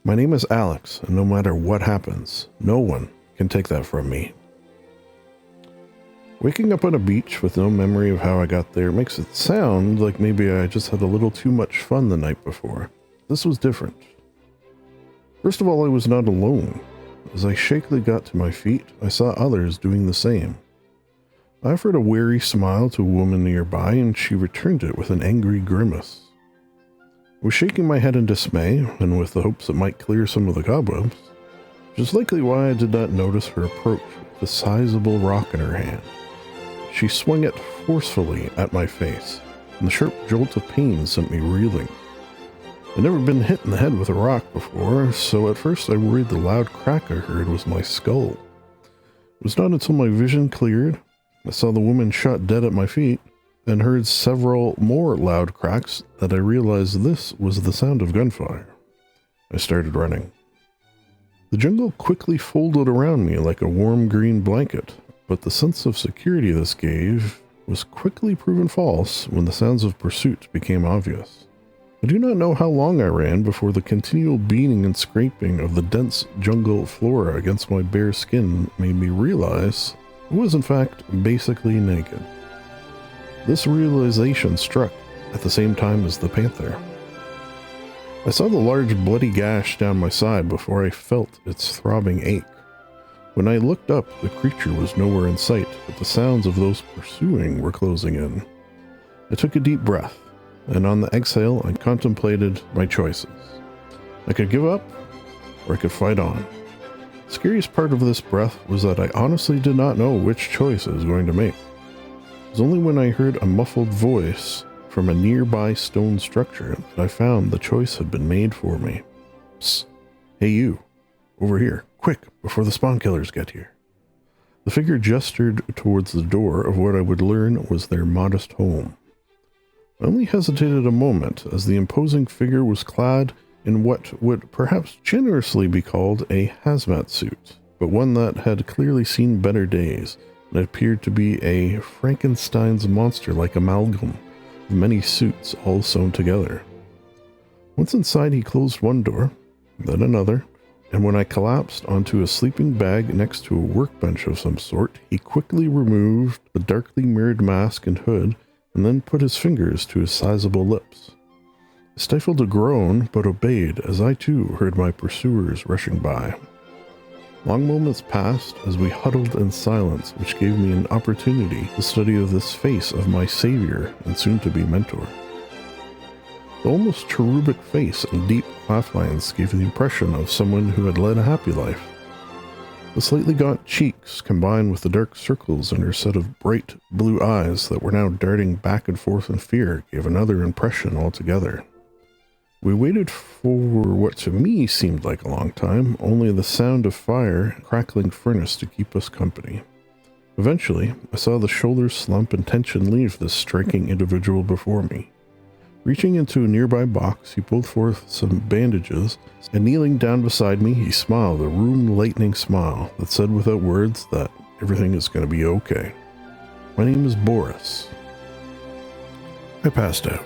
My name is Alex, and no matter what happens, no one can take that from me. Waking up on a beach with no memory of how I got there makes it sound like maybe I just had a little too much fun the night before. This was different. First of all, I was not alone. As I shakily got to my feet, I saw others doing the same. I offered a wary smile to a woman nearby, and she returned it with an angry grimace. I was shaking my head in dismay, and with the hopes it might clear some of the cobwebs, which is likely why I did not notice her approach with a sizable rock in her hand. She swung it forcefully at my face, and the sharp jolt of pain sent me reeling. I'd never been hit in the head with a rock before, so at first I worried the loud crack I heard was my skull. It was not until my vision cleared, I saw the woman shot dead at my feet, and heard several more loud cracks that I realized this was the sound of gunfire. I started running. The jungle quickly folded around me like a warm green blanket, but the sense of security this gave was quickly proven false when the sounds of pursuit became obvious. I do not know how long I ran before the continual beating and scraping of the dense jungle flora against my bare skin made me realize I was in fact basically naked. This realization struck at the same time as the panther. I saw the large bloody gash down my side before I felt its throbbing ache. When I looked up, the creature was nowhere in sight, but the sounds of those pursuing were closing in. I took a deep breath, and on the exhale, I contemplated my choices. I could give up, or I could fight on. The scariest part of this breath was that I honestly did not know which choice I was going to make. It was only when I heard a muffled voice from a nearby stone structure that I found the choice had been made for me. Psst, hey you, over here, quick, before the spawn killers get here. The figure gestured towards the door of what I would learn was their modest home. I only hesitated a moment as the imposing figure was clad in what would perhaps generously be called a hazmat suit, but one that had clearly seen better days. It appeared to be a Frankenstein's monster-like amalgam of many suits all sewn together. Once inside, he closed one door, then another, and when I collapsed onto a sleeping bag next to a workbench of some sort, he quickly removed the darkly mirrored mask and hood and then put his fingers to his sizable lips. I stifled a groan, but obeyed as I too heard my pursuers rushing by. Long moments passed as we huddled in silence, which gave me an opportunity to study this face of my savior and soon-to-be mentor. The almost cherubic face and deep laugh lines gave the impression of someone who had led a happy life. The slightly gaunt cheeks, combined with the dark circles in her set of bright blue eyes that were now darting back and forth in fear, gave another impression altogether. We waited for what to me seemed like a long time, only the sound of fire and crackling furnace to keep us company. Eventually, I saw the shoulders slump and tension leave this striking individual before me. Reaching into a nearby box, he pulled forth some bandages, and kneeling down beside me, he smiled a room-lightening smile that said without words that everything is going to be okay. My name is Boris. I passed out.